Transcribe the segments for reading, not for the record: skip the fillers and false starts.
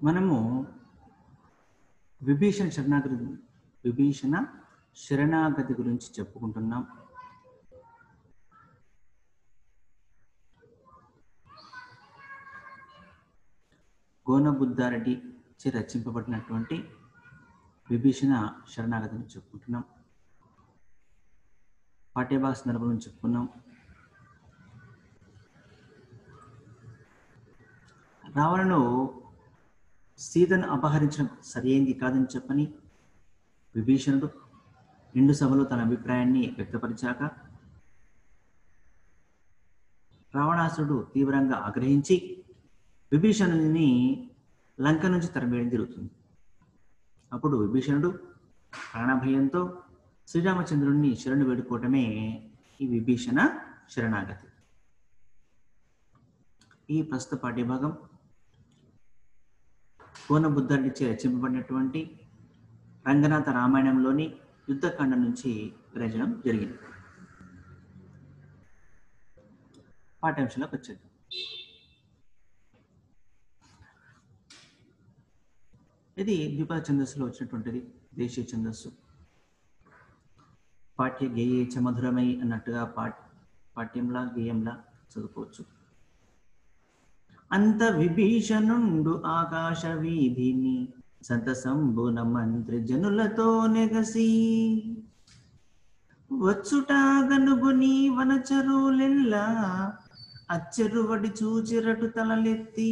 మనము విభీషణ శరణాగతి గురించి చెప్పుకుంటున్నాం. గోనబుద్ధారెడ్డి చే రచింపబడినటువంటి విభీషణ శరణాగతిని చెప్పుకుంటున్నాం. పాఠ్యభాగ సందర్భం నుంచి చెప్పుకున్నాం. రావణుడు సీతను అపహరించడం సరైంది కాదని చెప్పని విభీషణుడు నిండు సభలో తన అభిప్రాయాన్ని వ్యక్తపరిచాక రావణాసురుడు తీవ్రంగా ఆగ్రహించి విభీషణుని లంక నుంచి తరిమేయడం జరుగుతుంది. అప్పుడు విభీషణుడు ప్రాణభయంతో శ్రీరామచంద్రుడిని శరణు వేడుకోవటమే ఈ విభీషణ శరణాగతి. ఈ ప్రస్తుత పాఠ్యభాగం గోనబుద్ధారెడ్డిచే రచింపబడినటువంటి రంగనాథ రామాయణంలోని యుద్ధకాండ నుంచి గ్రహించడం జరిగింది. పాఠ్యాంశాలకు వచ్చేద్దాం. ఇది ద్విపద ఛందస్సులో వచ్చినటువంటిది, దేశీయ ఛందస్సు. పాఠ్య గేయే చ మధురమై అన్నట్టుగా పాఠ్యంలా గేయంలా చదువుకోవచ్చు. అంత విభీషణుండు ఆకాశ వీధిని సంతసంబున మంత్రి జనులతో నెగసి వచ్చుట గనుగుని వనచరులెల్లా అచ్చెరువడి చూచిరటు తలలెత్తి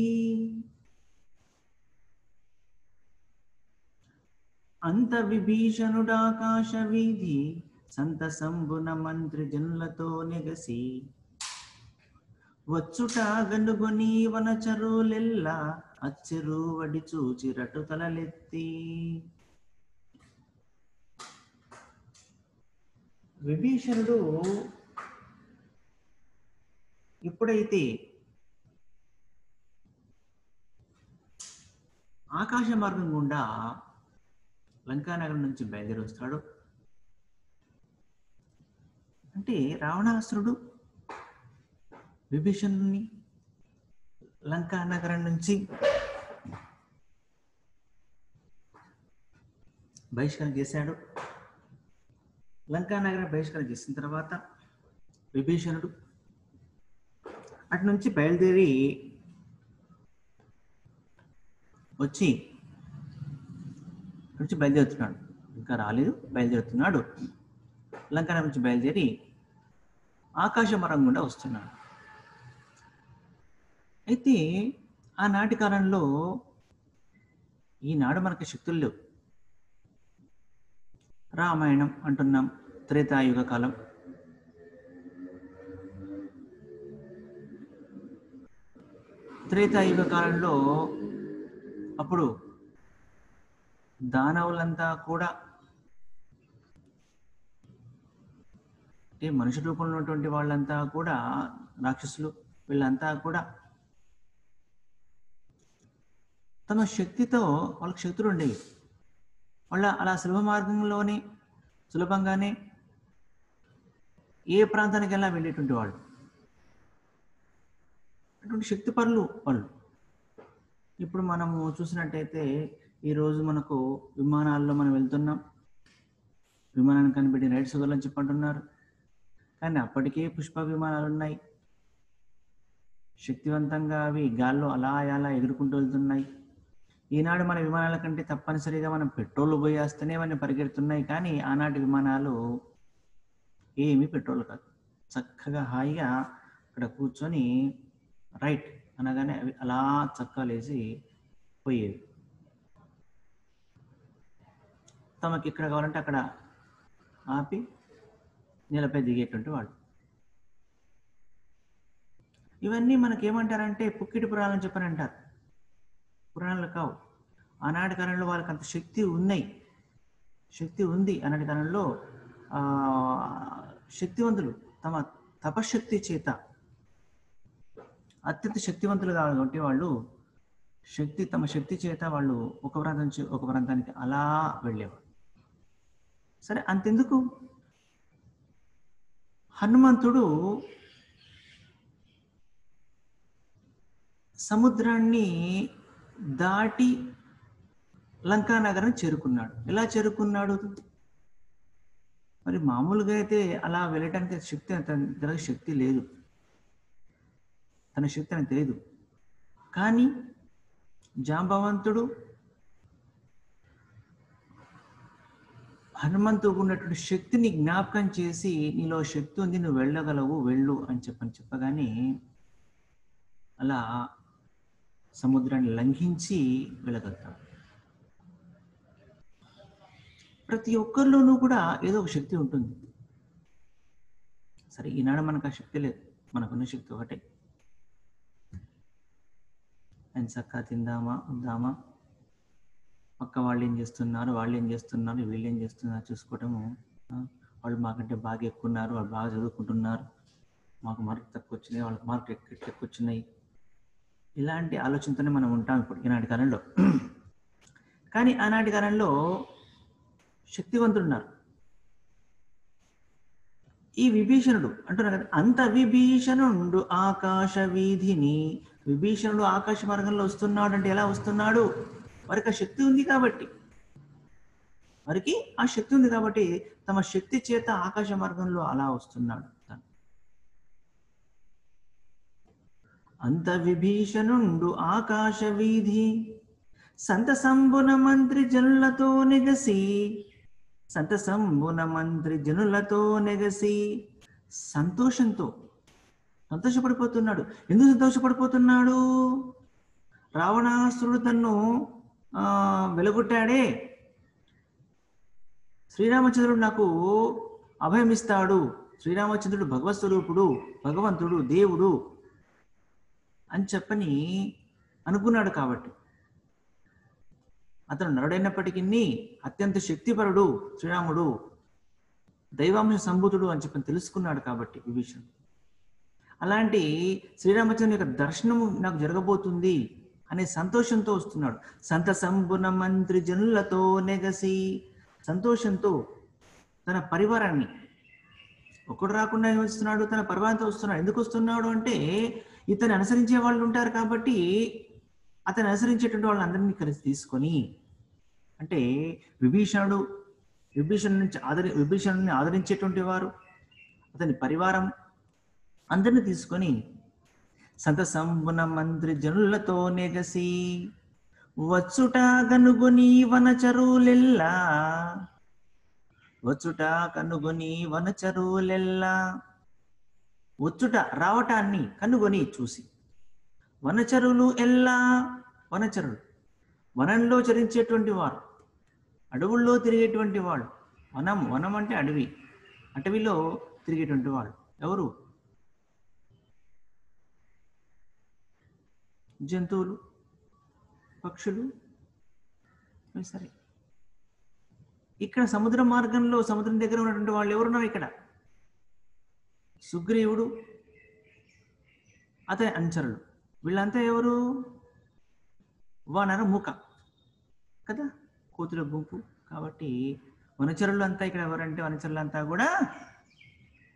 అంత విభీషణుడాకాశ వీధి సంతసంబున మంత్రి జనులతో నెగసి వచ్చుట గనుగొని వనచరులెల్లా అచ్చెరువడి చూచిరటు తలలెత్తి. విభీషణుడు ఎప్పుడైతే ఆకాశ మార్గం గుండా లంకానగరం నుంచి బయలుదేరి వస్తాడు, అంటే రావణాసురుడు విభీషణుని లంకా నగరం నుంచి బహిష్కరణ చేశాడు. లంకా నగరం బహిష్కరణ చేసిన తర్వాత విభీషణుడు అటు నుంచి బయలుదేరి బయలుదేరుతున్నాడు. ఇంకా రాలేదు, బయలుదేరుతున్నాడు. లంకా నగరం నుంచి బయలుదేరి ఆకాశ మార్గం గుండా వస్తున్నాడు. అయితే ఆనాటి కాలంలో, ఈనాడు మనకి శక్తులు లేవు. రామాయణం అంటున్నాం, త్రేతాయుగ కాలం. త్రేతాయుగ కాలంలో అప్పుడు దానవులంతా కూడా, అంటే మనుషు రూపంలో ఉన్నటువంటి వాళ్ళంతా కూడా, రాక్షసులు వీళ్ళంతా కూడా తమ శక్తితో, వాళ్ళకి శక్తులు ఉండేవి. వాళ్ళ అలా సులభంగానే ఏ ప్రాంతానికి వెళ్ళా వెళ్ళేటువంటి వాళ్ళు, అటువంటి శక్తి పరులు వాళ్ళు. ఇప్పుడు మనము చూసినట్టయితే ఈరోజు మనకు విమానాల్లో మనం వెళ్తున్నాం, విమానాన్ని కనిపెట్టిన రైట్ షుగర్లు అని చెప్పంటున్నారు. కానీ అప్పటికే పుష్ప విమానాలు ఉన్నాయి, శక్తివంతంగా అవి గాల్లో అలా ఎగురుకుంటూ వెళ్తున్నాయి. ఈనాడు మన విమానాల కంటే తప్పనిసరిగా మనం పెట్రోల్ పోయేస్తేనే అవన్నీ పరిగెడుతున్నాయి. కానీ ఆనాటి విమానాలు ఏమీ పెట్రోల్ కాదు, చక్కగా హాయిగా అక్కడ కూర్చొని రైట్ అనగానే అవి అలా చక్కగా లేచి పోయేవి. తమకి ఎక్కడ కావాలంటే అక్కడ ఆపి నేలపై దిగేటువంటి వాళ్ళు. ఇవన్నీ మనకేమంటారంటే పుక్కిటి పురాణాలు చెప్పని అంటారు. పురాణాలు కావు. ఆనాటి కాలంలో వాళ్ళకి అంత శక్తి ఉంది. ఆనాటి కాలంలో శక్తివంతులు తమ తపశక్తి చేత అత్యంత శక్తివంతులు కాబట్టి వాళ్ళు తమ శక్తి చేత వాళ్ళు ఒక ప్రాంతం నుంచి ఒక ప్రాంతానికి అలా వెళ్ళేవారు. సరే, అంతెందుకు, హనుమంతుడు సముద్రాన్ని దాటి లంకా నగరం చేరుకున్నాడు. ఎలా చేరుకున్నాడు? మరి మామూలుగా అయితే అలా వెళ్ళటానికి తనకి శక్తి లేదు, తన శక్తి అని తెలియదు. కానీ జాంబవంతుడు హనుమంతుడికి ఉన్నటువంటి శక్తిని జ్ఞాపకం చేసి, నీలో శక్తి ఉంది, నువ్వు వెళ్ళగలవు, వెళ్ళు అని చెప్పగానే అలా సముద్రాన్ని లంఘించి వెళ్ళగలుగుతాడు. ప్రతి ఒక్కరిలోనూ కూడా ఏదో ఒక శక్తి ఉంటుంది. సరే, ఈనాడు మనకు ఆ శక్తి లేదు, మనకున్న శక్తి ఒకటే. ఆయన చక్కగా తిందామా ఉందామా, పక్క వాళ్ళు ఏం చేస్తున్నారు, వీళ్ళు ఏం చేస్తున్నారు చూసుకోవటము. వాళ్ళు మాకంటే బాగా ఎక్కువ ఉన్నారు, వాళ్ళు బాగా చదువుకుంటున్నారు, మాకు మార్కులు తక్కువ వచ్చినాయి, వాళ్ళకి మార్కులు ఎక్కువ వచ్చినాయి, ఇలాంటి ఆలోచనతోనే మనం ఉంటాం ఇప్పుడు ఈనాటి కాలంలో. కానీ ఆనాటి కాలంలో శక్తివంతులు ఉన్నారు. ఈ విభీషణుడు అంటున్నారు కదా, అంత విభీషణుడు ఆకాశ వీధిని. విభీషణుడు ఆకాశ మార్గంలో వస్తున్నాడు అంటే ఎలా వస్తున్నాడు? వారికి ఆ శక్తి ఉంది కాబట్టి, తమ శక్తి చేత ఆకాశ మార్గంలో అలా వస్తున్నాడు. అంత విభీషణుండు ఆకాశ వీధి సంతసంబున మంత్రి జనులతో నెగసి. సంతోషపడిపోతున్నాడు. ఎందుకు సంతోషపడిపోతున్నాడు? రావణాసురుడు తన్ను వెలగొట్టాడే, శ్రీరామచంద్రుడు నాకు అభయమిస్తాడు, శ్రీరామచంద్రుడు భగవత్ స్వరూపుడు, భగవంతుడు, దేవుడు అని చెప్పని అనుకున్నాడు. కాబట్టి అతను నరుడైనప్పటికీ అత్యంత శక్తిపరుడు శ్రీరాముడు, దైవాంశ సంభూతుడు అని చెప్పని తెలుసుకున్నాడు. కాబట్టి విభీషణుడు అలాంటి శ్రీరామచంద్రుని యొక్క దర్శనము నాకు జరగబోతుంది అనే సంతోషంతో వస్తున్నాడు. సంతసంబున మంత్రి జనులతో నెగసి, సంతోషంతో తన పరివారాన్ని, ఒకడు రాకుండా వస్తున్నాడు, తన పరివారంతో వస్తున్నాడు. ఎందుకు వస్తున్నాడు అంటే, ఇతను అనుసరించే వాళ్ళు ఉంటారు కాబట్టి అతను అనుసరించేటువంటి వాళ్ళందరినీ కలిసి తీసుకొని, అంటే విభీషణుని ఆదరించేటువంటి వారు, అతని పరివారం అందరిని తీసుకొని సంతసంబున మంత్రి జనులతో నెగసి వచ్చుట కనుగొని వనచరులెల్లా. వచ్చుట రావటాన్ని కనుగొని చూసి, వనచరులు ఎల్లా, వనచరులు వనంలో చరించేటువంటి వారు, అడవుల్లో తిరిగేటువంటి వాళ్ళు. వనం అంటే అడవి, అటవిలో తిరిగేటువంటి వాళ్ళు ఎవరు? జంతువులు, పక్షులు. సరే, ఇక్కడ సముద్ర మార్గంలో సముద్రం దగ్గర ఉన్నటువంటి వాళ్ళు ఎవరున్నారు? ఇక్కడ సుగ్రీవుడు, అతని అనుచరులు. వీళ్ళంతా ఎవరు? వానర మూక కదా, కోతుల గుంపు. కాబట్టి వనచరులు అంతా ఇక్కడ ఎవరంటే, వనచరులంతా కూడా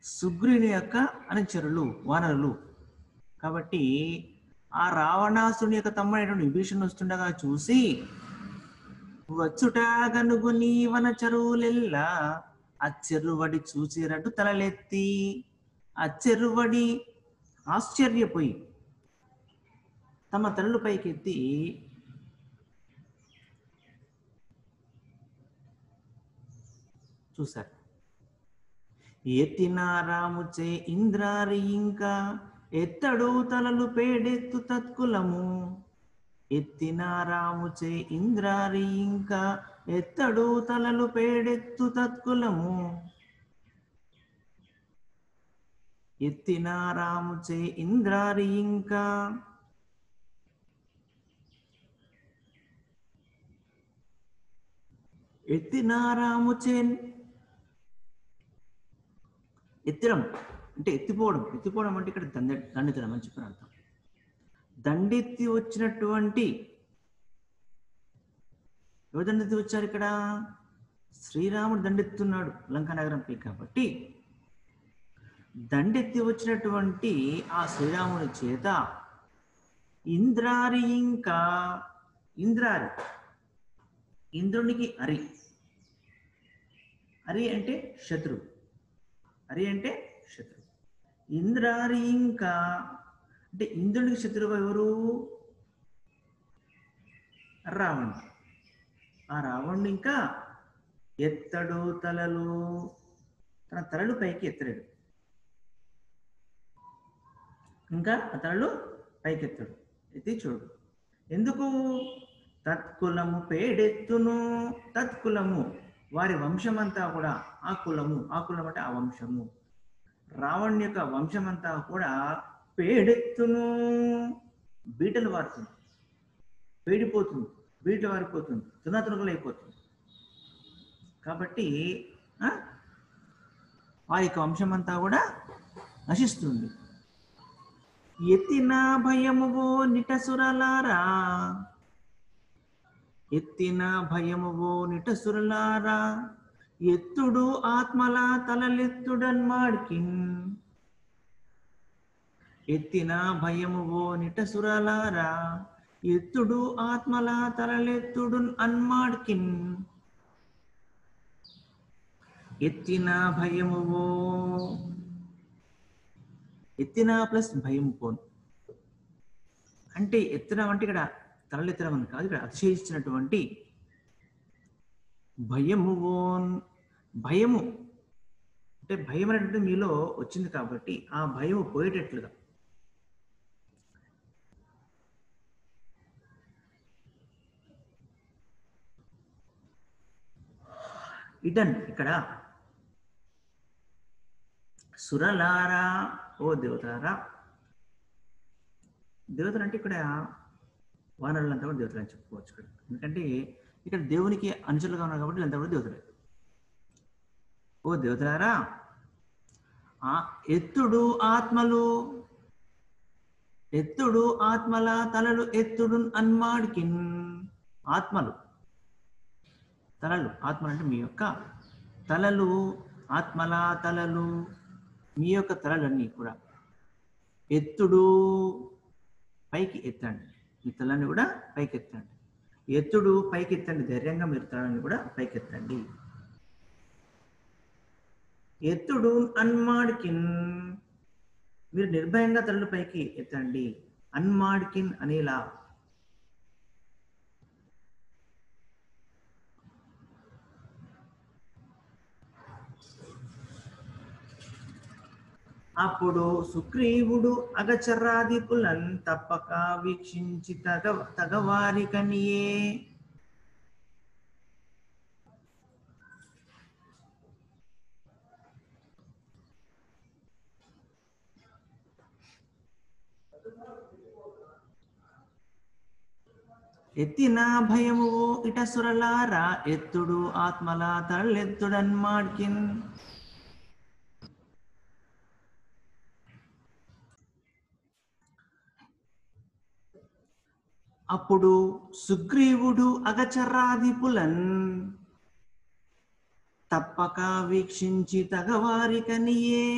సుగ్రీవుని యొక్క అనుచరులు, వానరులు. కాబట్టి ఆ రావణాసుని యొక్క తమ్ముడైనటువంటి విభీషణుడు వస్తుండగా చూసి, వచ్చుట గనుగుని వనచరులెల్లా అచ్చెరువడి చూసిరట్టు తలలెత్తి, అచ్చెరువడి ఆశ్చర్యపోయి తమ తలలు పైకెత్తి చూశారు. ఎత్తిన రాముచే ఇంద్రారి ఇంకా ఎత్తడు తలలు పేడెత్తు తత్కులము. ఎత్తిన రాముచే ఇంద్రారి ఇంకా ఎత్తడు తలలు పేడెత్తు తత్కులము. ఎత్తిన రాముచే ఇంద్రారి ఇంకా ఎత్తిన రాముచే, ఎత్తడం అంటే ఎత్తిపోవడం అంటే ఇక్కడ దండెత్తడం అని చెప్పిన అర్థం. దండెత్తి వచ్చినటువంటి, ఎవరు దండెత్తి వచ్చారు? ఇక్కడ శ్రీరాముడు దండెత్తున్నాడు లంకా నగరంపై. కాబట్టి దండెత్తి వచ్చినటువంటి ఆ శ్రీరాముడి చేత ఇంద్రారి ఇంకా ఇంద్రారి, ఇంద్రునికి అరి. అరి అంటే శత్రువు, అరి అంటే శత్రువు. ఇంద్రారి ఇంకా అంటే ఇంద్రునికి శత్రువు ఎవరు? రావణుడు. ఆ రావణుడు ఇంకా ఎత్తడు తలలు, తన తలలు పైకి ఎత్తలేడు, ఇంకా ఆ తలలు పైకి ఎత్తడు. ఎత్తి చూడు ఎందుకు? తత్కులము పేడెత్తును, తత్కులము వారి వంశమంతా కూడా, ఆ కులము, ఆ కులం అంటే ఆ వంశము, రావణ్ యొక్క వంశమంతా కూడా పేడెత్తును, బీటలు వారుతుంది, పేడిపోతుంది, బీటలు వారిపోతుంది, తునతునకలు అయిపోతుంది. కాబట్టి ఆ యొక్క వంశమంతా కూడా నశిస్తుంది. ఎత్తిన భయమువో నిటసురలారా, ఎత్తిన భయమువో నిటసురలారా, ఎత్తుడు ఆత్మల తలలెత్తుడన్మాడ్కిన్. ఎత్తిన భయమువో నిటసురలారా, ఎత్తుడు ఆత్మల తలలెత్తుడు అన్మాడ్కిన్. ఎత్తిన భయమువో, ఎత్తిన ప్లస్ భయం పోను అంటే ఎత్తడం అంటే ఇక్కడ తలలెత్తడం అని కాదు, ఇక్కడ అతిశయించినటువంటి భయము ఓన్. భయము అంటే భయం అనేటువంటి మీలో వచ్చింది కాబట్టి ఆ భయము పోయేటట్లుగా. ఇటన్ ఇక్కడ సురలారా, ఓ దేవతలారా. దేవతలు అంటే ఇక్కడ వానరులంతా కూడా దేవతలు అని చెప్పుకోవచ్చు ఇక్కడ. ఎందుకంటే ఇక్కడ దేవునికి అనుచరులుగా ఉన్నారు కాబట్టి వీళ్ళంతా కూడా దేవతలే. ఓ దేవతలారా, ఎత్తుడు ఆత్మలు, ఎత్తుడు ఆత్మల తలలు ఎత్తుడు అన్మాడికిన్. ఆత్మలు, తలలు, ఆత్మలు అంటే మీ యొక్క తలలు, ఆత్మల తలలు, మీ యొక్క తలలన్నీ కూడా ఎత్తుడు, పైకి ఎత్తండి, మీ తలని కూడా పైకి ఎత్తండి. ఎత్తుడు పైకి ఎత్తండి, ధైర్యంగా మీరు తలని కూడా పైకి ఎత్తండి. ఎత్తుడు అన్మాడ్కిన్, మీరు నిర్భయంగా తలలు పైకి ఎత్తండి. అన్మాడ్కిన్ అనేలా. అప్పుడు సుగ్రీవుడు అగచర్రాదిపులన్ తప్పక వీక్షించి తగవారి కనియే. ఎత్తిన భయము ఇట సురలారా, ఎత్తుడు ఆత్మల తలెత్తుడన్మాడ్కిన్. అప్పుడు సుగ్రీవుడు అగచర్రాదిపులన్ తప్పక వీక్షించి తగవారి కనియే.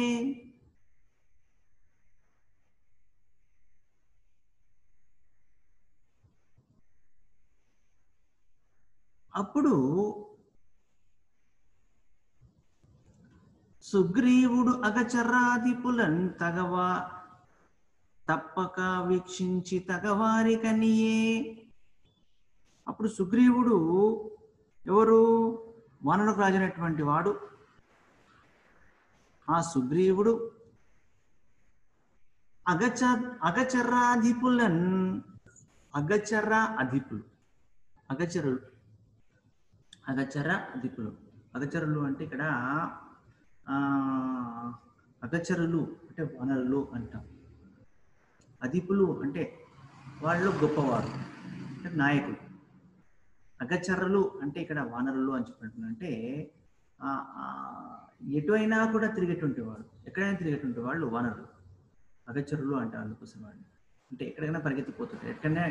అప్పుడు సుగ్రీవుడు అగచర్రాదిపులన్ తప్పక వీక్షించి తగవారి కనియే. అప్పుడు సుగ్రీవుడు ఎవరు? వానరులకు రాజైనటువంటి వాడు. ఆ సుగ్రీవుడు అగచర్రాధిపులన్, అగచర్ర అధిపులు, అగచరులు, అగచర అధిపులు. అగచరులు అంటే ఇక్కడ అగచరులు అంటే వానరులు అంటాం. అధిపులు అంటే వాళ్ళు గొప్పవారు అంటే నాయకులు. అగచర్రలు అంటే ఇక్కడ వానరులు అని చెప్పినట్టు అంటే ఎటువైనా కూడా తిరిగేటువంటి వాడు, ఎక్కడైనా తిరిగేటువంటి వాళ్ళు వానరులు. అగచరులు అంటే అందుకోసం వాళ్ళు అంటే ఎక్కడికైనా పరిగెత్తిపోతుంటారు,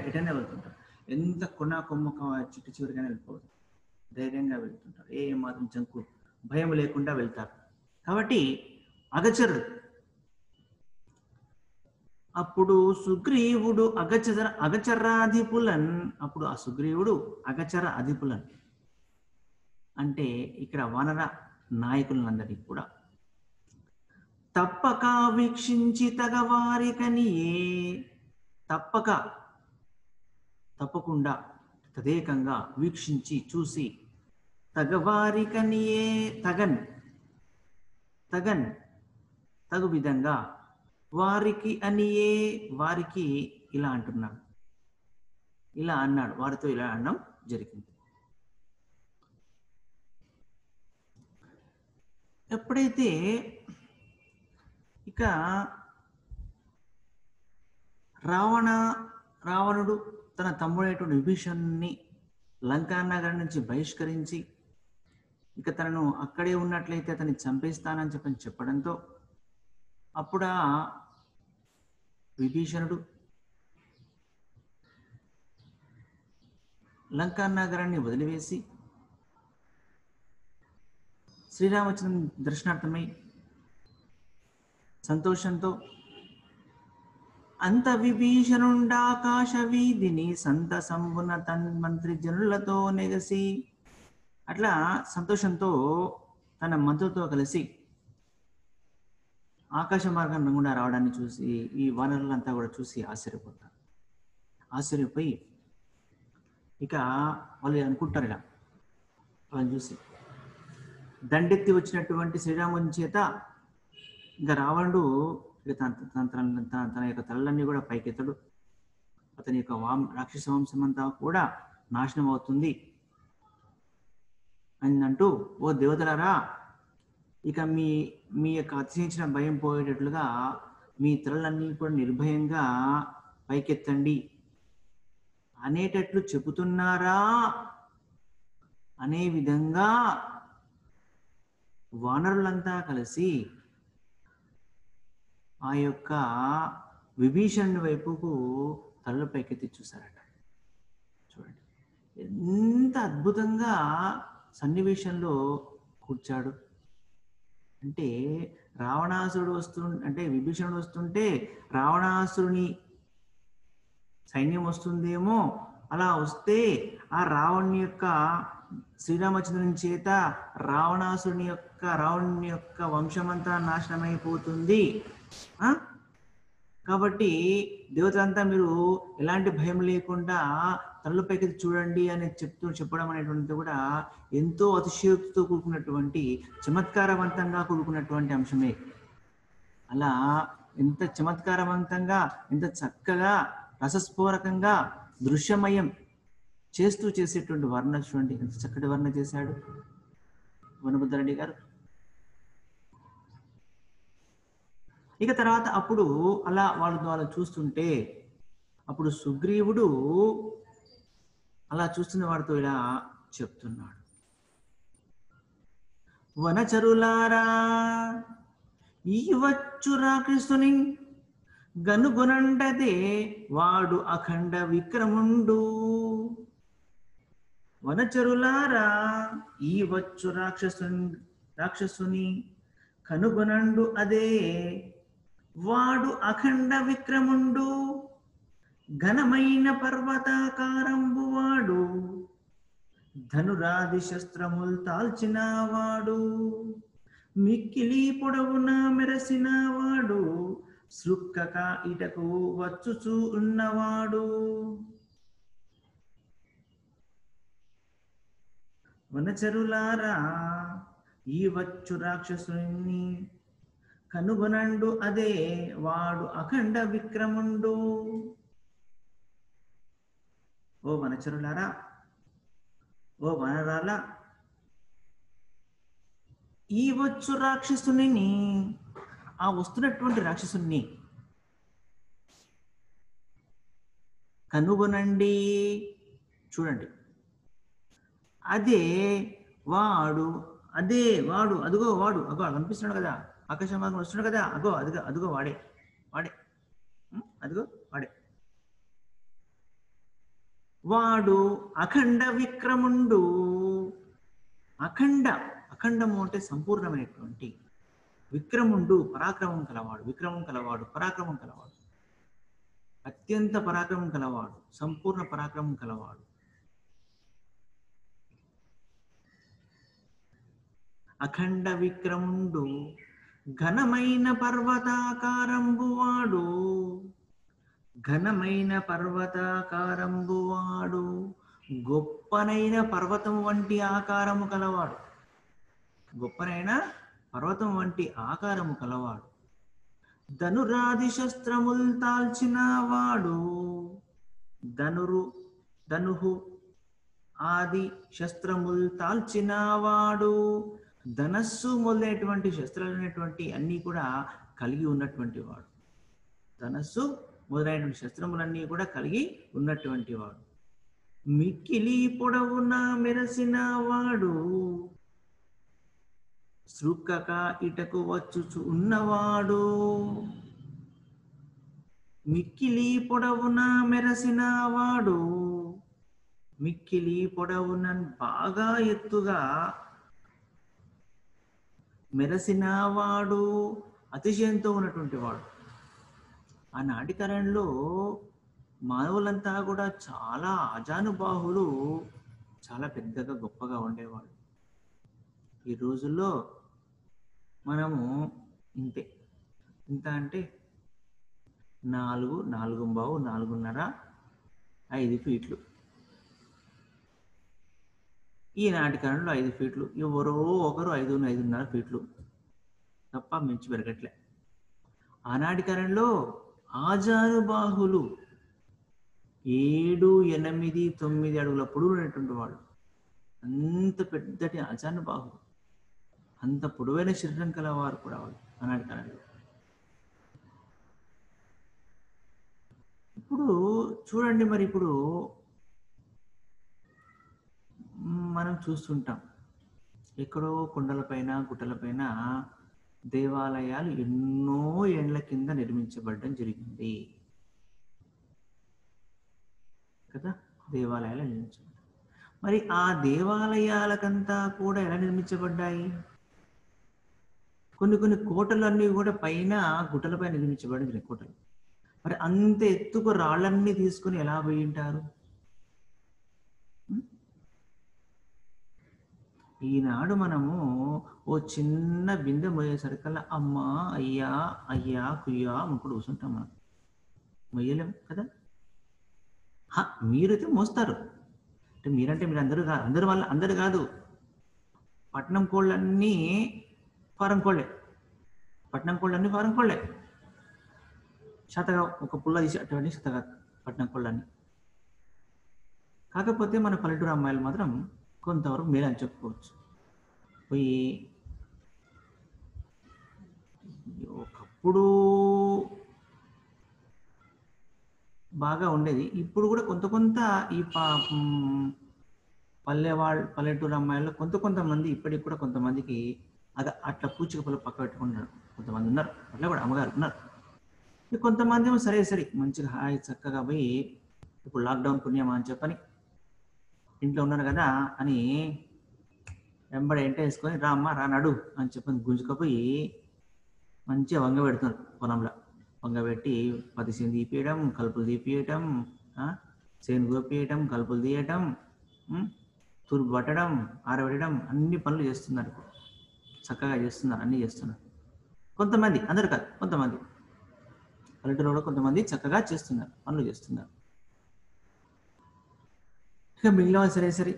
ఎటైనా వెళ్తుంటారు. ఎంత కొమ్మ చిట్టు చివరికైనా వెళ్ళిపోతారు, ధైర్యంగా వెళ్తుంటారు, ఏ మాత్రం జంకు భయం లేకుండా వెళ్తారు. కాబట్టి అగచరులు. అప్పుడు సుగ్రీవుడు అగచరాధిపులన్, అప్పుడు ఆ సుగ్రీవుడు అగచర అధిపులన్ అంటే ఇక్కడ వానర నాయకులందరికీ కూడా తప్పక వీక్షించి తగవారికనియే, తప్పక తప్పకుండా తదేకంగా వీక్షించి చూసి తగవారికనియే తగన్ తగన్ తగు విధంగా వారికి అనియే వారికి ఇలా అంటున్నాడు, ఇలా అన్నాడు, వారితో ఇలా అనడం జరిగింది. ఎప్పుడైతే ఇక రావణుడు తన తమ్ముడైనటువంటి విభీషణుని లంకా నగరం నుంచి బహిష్కరించి ఇక తనను అక్కడే ఉన్నట్లయితే అతన్ని చంపేస్తానని చెప్పడంతో అప్పుడు ఆ విభీషణుడు లంకా నగరాన్ని వదిలివేసి శ్రీరామచంద్ర దర్శనార్థమై సంతోషంతో అంత విభీషణుండాకాశ వీధిని సంతసంబున తన్మంత్రి జనులతో నెగసి, అట్లా సంతోషంతో తన మంత్రులతో కలిసి ఆకాశ మార్గం గుండా రావడాన్ని చూసి ఈ వానరులంతా కూడా చూసి ఆశ్చర్యపోతారు. ఆశ్చర్యపోయి ఇక వాళ్ళు అనుకుంటారు, ఇలా వాళ్ళని చూసి దండెత్తి వచ్చినటువంటి శ్రీరాముని చేత ఇంకా రావణుడు తన యొక్క తలలన్నీ కూడా పైకెత్తడు, అతని యొక్క రాక్షస వంశం అంతా కూడా నాశనం అవుతుంది అని అంటూ, ఓ దేవతలారా, ఇక మీ యొక్క అతిశయించిన భయం పోయేటట్లుగా మీ తలలన్నీ కూడా నిర్భయంగా పైకెత్తండి అనేటట్లు చెబుతున్నారా అనే విధంగా వానరులంతా కలిసి ఆ యొక్క విభీషణుని వైపుకు తలలు పైకెత్తి చూశారట. చూడండి ఎంత అద్భుతంగా సన్నివేశంలో కూర్చాడు. అంటే రావణాసురుడు అంటే విభీషణుడు వస్తుంటే రావణాసురుని సైన్యం వస్తుందేమో, అలా వస్తే ఆ రావణుని యొక్క శ్రీరామచంద్రుని చేత రావణుని యొక్క వంశమంతా నాశనమైపోతుంది. కాబట్టి దేవతలంతా మీరు ఎలాంటి భయం లేకుండా తలపైకి చూడండి అని చెప్పడం అనేటువంటిది కూడా ఎంతో అతిశయోక్తితో కూడుకున్నటువంటి చమత్కారవంతంగా కూడుకున్నటువంటి అంశమే. అలా ఎంత చమత్కారవంతంగా, ఎంత చక్కగా రసస్ఫోరకంగా దృశ్యమయం చేసేటువంటి వర్ణ చూడండి, ఎంత చక్కటి వర్ణ చేశాడు వనభద్రరెడ్డి గారు. ఇక తర్వాత అప్పుడు అలా వాళ్ళు చూస్తుంటే అప్పుడు సుగ్రీవుడు అలా చూస్తున్న వాడితో ఇలా చెప్తున్నాడు, వనచరులారా, ఈ వచ్చు రాక్షసుని గనుగొనండదే వాడు అఖండ విక్రముండు. వనచరులారా, ఈ వచ్చు రాక్షసుని కనుగొనండు అదే వాడు అఖండ విక్రముండు. ఘనమైన పర్వతాకారంబు వాడు, ధనురాది శస్త్రముల్ తాల్చిన వాడు, మిక్కిలి పొడవున మెరసిన వాడు, సృక్కక ఇటకు వచ్చుచూ ఉన్నవాడు. వనచరులారా, ఈ వచ్చు రాక్షసుని కనుగొనండు అదే వాడు అఖండ విక్రముండు. ఓ వనచరులారా, ఓ వనరాల, ఈ వచ్చు రాక్షసుని, ఆ వస్తున్నటువంటి రాక్షసుని కనుగొనండి. చూడండి, అదే వాడు అదిగో వాడు, అగో కనిపిస్తున్నాడు కదా, ఆకాశ మార్గం వస్తున్నాడు కదా, అదిగో వాడే అదిగో వాడే. వాడు అఖండ విక్రముండు. అఖండము అంటే సంపూర్ణమైనటువంటి, విక్రముండు పరాక్రమం కలవాడు, పరాక్రమం కలవాడు. అత్యంత పరాక్రమం కలవాడు, సంపూర్ణ పరాక్రమం కలవాడు. అఖండ విక్రముండు ఘనమైన పర్వతాకారంబువాడు, ఘనమైన పర్వతాకారంబువాడు, గొప్పనైన పర్వతం వంటి ఆకారము కలవాడు, గొప్పనైన పర్వతం వంటి ఆకారము కలవాడు. ధనురాది శస్త్రముల్ తాల్చిన వాడు, ధనుహు ఆది శస్త్రముల్ తాల్చిన వాడు, ధనస్సు మొదలైనటువంటి శస్త్రాలైనటువంటి అన్నీ కూడా కలిగి ఉన్నటువంటి వాడు, ధనస్సు మొదలైనటువంటి శస్త్రములన్నీ కూడా కలిగి ఉన్నటువంటి వాడు. మిక్కిలి పొడవున మెరసిన వాడు, సృక్కక ఇటకు వచ్చుచు ఉన్నవాడు. మిక్కిలి పొడవున మెరసిన వాడు, మిక్కిలి పొడవున బాగా ఎత్తుగా మెరసిన వాడు, అతిశయంతో ఉన్నటువంటి వాడు. ఆనాటి కాలంలో మానవులంతా కూడా చాలా ఆజానుబాహులు, చాలా పెద్దగా గొప్పగా ఉండేవాడు. ఈ రోజుల్లో మనము ఇంతే, ఇంత అంటే 4, 4.25, 4.5, 5 ఫీట్లు. ఈనాటి కాలంలో 5 ఫీట్లు, ఎవరో ఒకరు 5, 5.5 ఫీట్లు తప్ప మించి పెరగట్లే. ఆనాటి కాలంలో ఆజానుబాహులు 7, 8, 9 అడుగుల పొడవు ఉన్నటువంటి వాడు, అంత పెద్దటి ఆజానుబాహులు, అంత పొడవైన శరీరం కలవారు కూడా వాళ్ళు ఆనాటి కాలంలో. ఇప్పుడు చూడండి, మరి ఇప్పుడు మనం చూస్తుంటాం ఎక్కడో కొండలపైన గుట్టలపైన దేవాలయాలు ఎన్నో ఏండ్ల కింద నిర్మించబడడం జరిగింది కదా, దేవాలయాలు నిర్మించబడ్డాయి. మరి ఆ దేవాలయాలకంతా కూడా ఎలా నిర్మించబడ్డాయి? కొన్ని కోటలన్నీ కూడా పైన గుట్టలపై నిర్మించబడింది కోటలు. మరి అంత ఎత్తుకు రాళ్ళన్నీ తీసుకుని ఎలా పోయి ఉంటారు? ఈనాడు మనము ఓ చిన్న బిందె మోయేసరికల్లా అమ్మా అయ్యా అయ్యా కుయ్యా అనుకుంటూ కూర్చుంటాం. మనం మొయ్యలేం కదా. మీరైతే మోస్తారు, అంటే మీరంటే మీరు అందరు కాదు. పట్నం కోళ్ళన్నీ ఫారం కోళ్ళే, పట్నం కోళ్ళన్నీ ఫారం కోళ్ళే. శతగా ఒక పుల్ల తీసి అటువంటి శతగా పట్నం కోళ్ళన్నీ. కాకపోతే మన పల్లెటూరు అమ్మాయిలు మాత్రం కొంతవరకు మేలని చెప్పుకోవచ్చు. పోయి ఒకప్పుడు బాగా ఉండేది, ఇప్పుడు కూడా కొంత ఈ పల్లెటూరు అమ్మాయిల్లో కొంతమంది ఇప్పటికి కూడా కొంతమందికి అది అట్లా పూచిక పొల పక్క పెట్టుకుంటున్నారు. కొంతమంది ఉన్నారు, అట్లా కూడా అమ్మగారు ఉన్నారు. కొంతమంది ఏమో సరే మంచిగా హాయి చక్కగా పోయి ఇప్పుడు లాక్డౌన్ పుణ్యమా అని చెప్పని ఇంట్లో ఉన్నారు కదా అని వెంబడి ఎంట వేసుకొని రామ్మా రానాడు అని చెప్పని గుంజుకపోయి మంచిగా వంగ పెడుతున్నారు. పొలంలో వంగబెట్టి పతిసేను తీపియడం, కలుపులు తీపియటం, చేను గోపియటం, కలుపులు తీయటం, తూర్పు పట్టడం, ఆరబెట్టడం, అన్ని పనులు చేస్తున్నారు. చక్కగా చేస్తున్నారు, అన్నీ చేస్తున్నారు. కొంతమంది, అందరు కాదు, కొంతమంది పల్లెటూరులో కొంతమంది చక్కగా చేస్తున్నారు, పనులు చేస్తున్నారు. ఇక మిగిలిన సరే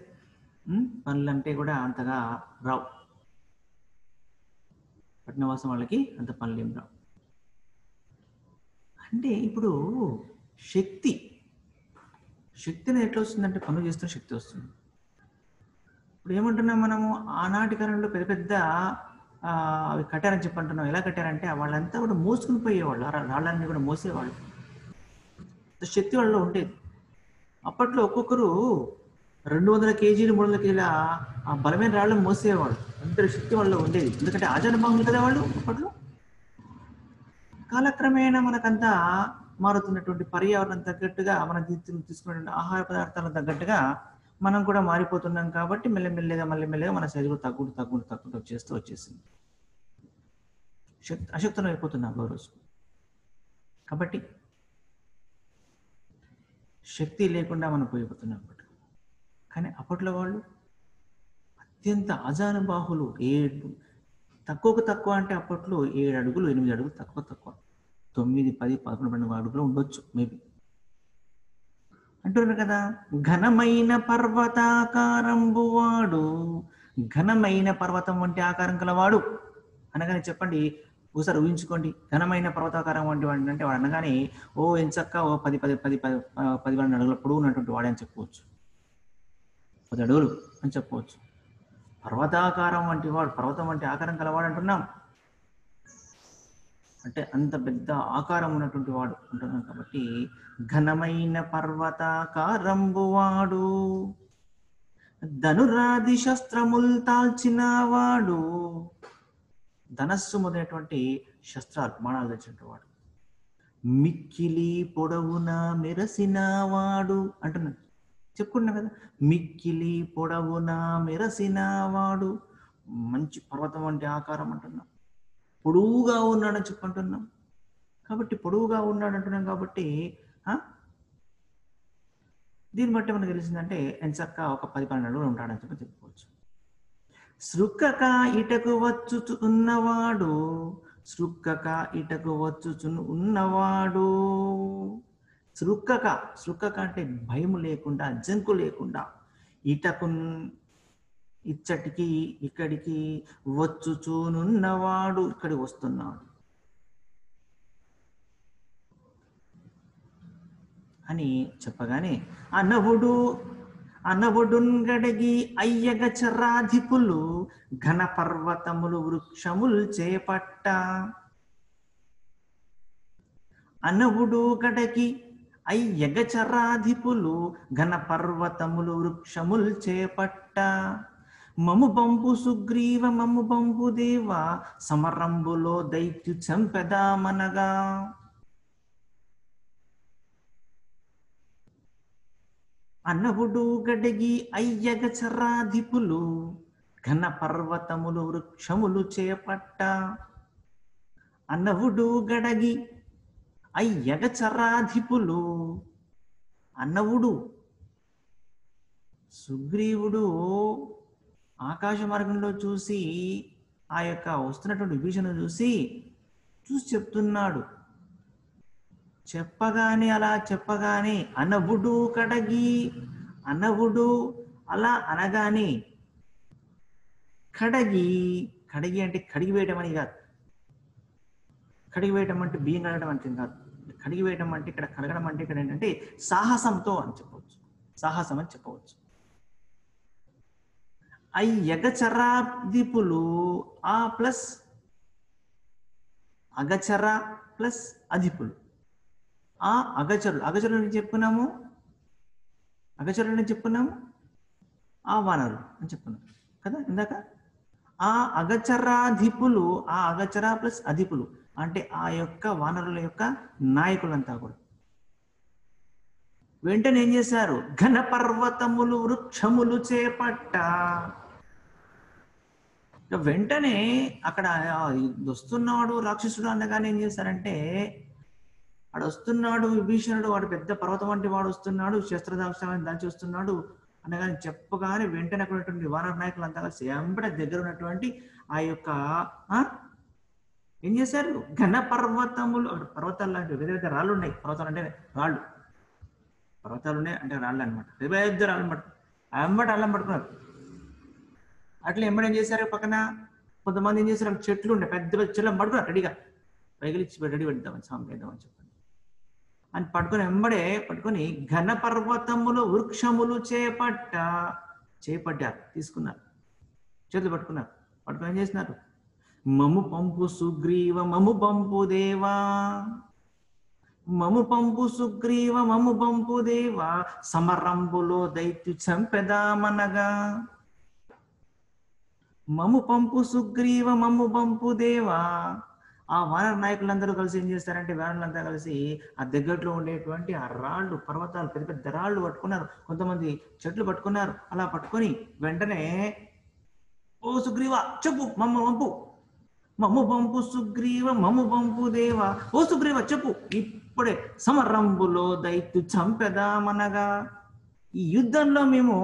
పనులు అంటే కూడా అంతగా రావు. పట్టణవాసం వాళ్ళకి అంత పనులు ఏం రావు. అంటే ఇప్పుడు శక్తిని ఎట్లా వస్తుందంటే పనులు చేస్తున్న శక్తి వస్తుంది. ఇప్పుడు ఏమంటున్నాం మనము, ఆనాటి కాలంలో పెద్ద అవి కట్టారని చెప్పంటున్నాం. ఎలా కట్టారంటే వాళ్ళంతా కూడా మోసుకుని పోయేవాళ్ళు, రాళ్ళన్నీ కూడా మోసేవాళ్ళు. శక్తి వాళ్ళలో ఉండేది. అప్పట్లో ఒక్కొక్కరు 200 కేజీలు 300 కేజీల ఆ బలమైన రాళ్ళు మోసేవాళ్ళు. అంత శక్తి వాళ్ళలో ఉండేది. ఎందుకంటే ఆజానుబాహులు కదా వాళ్ళు అప్పట్లో. కాలక్రమేణా మనకంతా మారుతున్నటువంటి పర్యావరణం తగ్గట్టుగా మనం తీసుకున్నటువంటి ఆహార పదార్థాలకు తగ్గట్టుగా మనం కూడా మారిపోతున్నాం. కాబట్టి మెల్లమెల్లగా మన శరీరం తగ్గుంటూ వచ్చేసింది. అశక్తం అయిపోతున్నాం రోజు. కాబట్టి శక్తి లేకుండా మనం పోయిపోతున్నాం అప్పట్లో. కానీ అప్పట్లో వాళ్ళు అత్యంత ఆజానుబాహులు. తక్కువకు తక్కువ అంటే అప్పట్లో 7 అడుగులు 8 అడుగులు తక్కువ 9, 10, 11, 12 అడుగులు ఉండొచ్చు మేబీ. అంటున్నారు కదా, ఘనమైన పర్వతాకారంబు వాడు, ఘనమైన పర్వతం వంటి ఆకారం కలవాడు అనగానే చెప్పండి, ఒకసారి ఊహించుకోండి. ఘనమైన పర్వతాకారం వంటి వాడు అంటే వాడు అనగానే ఎంచక్క 10 అడుగుల పొడవు ఉన్నటువంటి వాడే అని చెప్పవచ్చు, 10 అడుగులు అని చెప్పవచ్చు. పర్వతాకారం వంటి వాడు, పర్వతం వంటి ఆకారం కలవాడు అంటున్నాం అంటే అంత పెద్ద ఆకారం ఉన్నటువంటి వాడు అంటున్నాం. కాబట్టి ఘనమైన పర్వతాకారంబు వాడు, ధనురాది శస్త్రముల్ తాల్చిన వాడు, ధనస్సు మొదలైనటువంటి శస్త్రాలు బాణాలు తెచ్చినటువంటి వాడు, మిక్కిలి పొడవున మెరసిన వాడు అంటున్నాడు. చెప్పుకున్నాం కదా, మిక్కిలి పొడవున మెరసిన వాడు, మంచి పర్వతం వంటి ఆకారం అంటున్నాం. పొడవుగా ఉన్నాడని చెప్పంటున్నాం. కాబట్టి పొడవుగా ఉన్నాడు అంటున్నాం. కాబట్టి దీన్ని బట్టి మనకు తెలిసిందంటే ఎంచక్క ఒక 10-12 అడుగులు ఉంటాడని చెప్పి చెప్పుకోవచ్చు. సృక్కక ఇటకు వచ్చుచు ఉన్నవాడు, సృక్కక ఇటకు వచ్చుచు ఉన్నవాడు, సృక్కక అంటే భయం లేకుండా, జంకు లేకుండా, ఇటకు ఇచ్చటికి ఇక్కడికి వచ్చుచూనున్నవాడు, ఇక్కడికి వస్తున్నాడు అని చెప్పగానే అనవుడుంగడగి అయ్యగ చరాధిపులు ఘన పర్వతములు వృక్షములు చేపట్ట. అనవుడు గడకి అయ్యగ చరాధిపులు ఘన పర్వతములు వృక్షములు చేపట్ట. మము బంపు సుగ్రీవ మము బంపు దేవ సమరంబులో దైత్యు చంపెదామనగా. అనవుడు గడగి అయ్యగ చరాధిపులు ఘన పర్వతములు వృక్షములు చేపట్ట. అనవుడు గడగి అయ్యగ చరాధిపులు, అనవుడు సుగ్రీవుడు ఆకాశ మార్గంలో చూసి ఆ యొక్క వస్తున్నటువంటి విభీషణను చూసి చెప్తున్నాడు. చెప్పగానే అనవుడు కడగి, అనవుడు అలా అనగానే, కడగి అంటే కడిగి వేయడం అని కాదు, కడిగి వేయడం అంటే బియ్యం కడగడం అంటే కాదు. కడిగి వేయడం అంటే ఇక్కడ కడగడం అంటే ఇక్కడ ఏంటంటే సాహసంతో అని చెప్పవచ్చు, సాహసం అని చెప్పవచ్చు. అయ్యగచరాధిపులు ఆ ప్లస్ అగచర ప్లస్ అధిపులు, ఆ అగచరులు చెప్పుకున్నాము, ఆ వానరులు అని చెప్పుకున్నాం కదా ఇందాక. ఆ అగచరాధిపులు, ఆ అగచర ప్లస్ అధిపులు అంటే ఆ యొక్క వానరుల యొక్క నాయకులంతా కూడా వెంటనే ఏం చేశారు, ఘన పర్వతములు వృక్షములు చేపట్ట. వెంటనే అక్కడ వస్తున్నాడు రాక్షసుడు అనగానే ఏం చేశారంటే, వాడు వస్తున్నాడు విభీషణుడు, వాడు పెద్ద పర్వతం వంటి వాడు వస్తున్నాడు, శస్త్రదాక్షాన్ని దాచి వస్తున్నాడు అనగానే చెప్పగానే వెంటనే అక్కడ ఉన్నటువంటి వానర నాయకులు అంతా కలిసి వెంబడ దగ్గర ఉన్నటువంటి ఆ యొక్క ఏం చేశారు, ఘన పర్వతములు, పర్వతాలు లాంటి పెద్ద పెద్ద రాళ్ళు ఉన్నాయి. పర్వతాలు అంటే రాళ్ళు, పర్వతాలు ఉన్నాయి అంటే రాళ్ళు అనమాట, పెద్ద రాళ్ళు వెంబట అల్లం పట్టుకున్నారు. అట్లా ఎంబడి ఏం చేశారు, పక్కన కొంతమంది ఏం చేశారు, చెట్లు ఉండే పెద్ద పెద్ద చెట్లు పడుకున్నారు రెడీగా, పైకిలిచ్చి రెడీ పెడతామని సాంగ్ వేద్దామని చెప్పండి అని పట్టుకొని ఘన పర్వతములు వృక్షములు చేపట్టారు, తీసుకున్నారు, చేతులు పట్టుకొని ఏం చేస్తున్నారు, మము పంపు సుగ్రీవ మము పంపు దేవా, మము పంపు సుగ్రీవ మము పంపు దేవా సమరంబులో దైత్యు చంపెదామనగా. మము పంపు సుగ్రీవ మము పంపు దేవా, ఆ వానర నాయకులందరూ కలిసి ఏం చేస్తారంటే, వానరులంతా కలిసి ఆ దగ్గరలో ఉండేటువంటి ఆ రాళ్ళు, పర్వతాలు, పెద్ద పెద్ద రాళ్ళు పట్టుకున్నారు, కొంతమంది చెట్లు పట్టుకున్నారు. అలా పట్టుకొని వెంటనే ఓ సుగ్రీవ చెప్పు, మమ్ము పంపు సుగ్రీవ మమ్ము పంపు దేవ. ఓ సుగ్రీవ చెప్పు, ఇప్పుడే సమరంబులో దైత్యు చంపెదామనగా, ఈ యుద్ధంలో మేము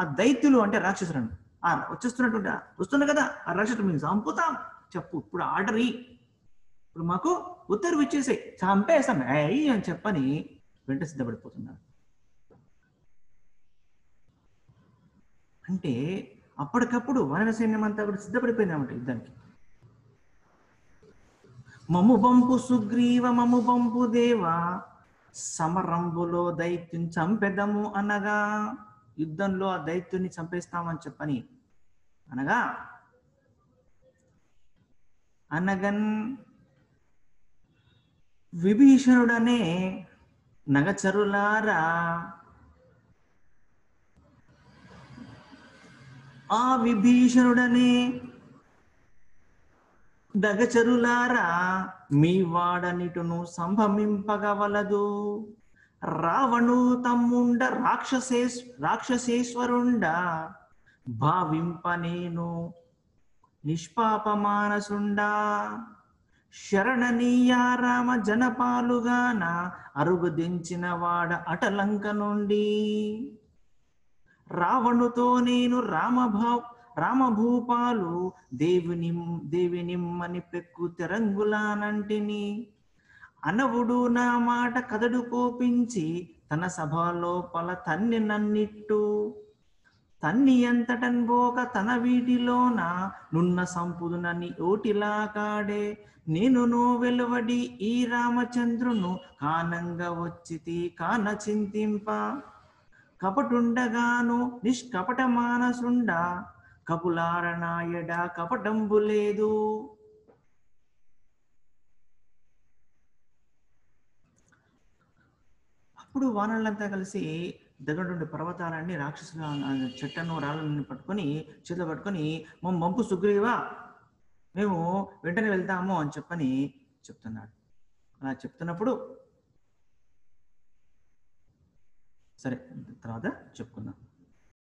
ఆ దైత్యులు అంటే రాక్షసులను వచ్చేస్తున్నటువంటి వస్తున్నారు కదా ఆ రాక్షసులు మేము చంపుతాం, చెప్పు ఇప్పుడు ఆర్డర్ ఇప్పుడు మాకు ఉత్తర్వు ఇచ్చేసి చంపేస్తాం అయ్యి అని చెప్పని వెంట సిద్ధపడిపోతున్నారు. అంటే అప్పటికప్పుడు వానర సైన్యం అంతా కూడా సిద్ధపడిపోయింది అన్నమాట యుద్ధానికి. మము పంపు సుగ్రీవ మము పంపు దేవ, సమరంబులో దైత్యుని చంపెదము అనగా, యుద్ధంలో ఆ దైత్యుని చంపేస్తామని చెప్పని అనగా, అనగన్ విభీషణుడనే నగచరులారా, ఆ విభీషణుడనే దగచరులారా మీ వాడనిటును సంభమింపగవలదు. రావణు తమ్ముండ రాక్షసేశ్వరుండ భావింప నేను నిష్పాపమానసుండా. శరణనీయ రామ జనపాలుగాన అరుగుదించిన వాడ అటలంక నుండి. రావణుతో నేను రామభూపాలు దేవినిమ్మని పెక్కు తెరంగులానంటిని. అనవుడు నా మాట కదడు కోపించి తన సభలోపల తన్ని నన్నిట్టు. తన్ని ఎంతటన్ బోక తన వీటిలోన నున్న సంపుదునని ఓటిలా కాడే. నేను నో వెలువడి ఈ రామచంద్రును కానంగా వచ్చితి కాన చింతింప. కపటుండగాను నిష్కపట మానసుండ కపులారనాయడ కపటంబు లేదు. అప్పుడు వానరులంతా కలిసి దగ్గరుండి పర్వతాలన్నీ రాక్షసుల చెట్టను రాళ్ళని పట్టుకొని చేతిలో పట్టుకొని మమ్మ పంపు సుగ్రీవా మేము వెంటనే వెళ్తాము అని చెప్పని చెప్తున్నాడు. అలా చెప్తున్నప్పుడు సరే తర్వాత చెప్పుకుందాం.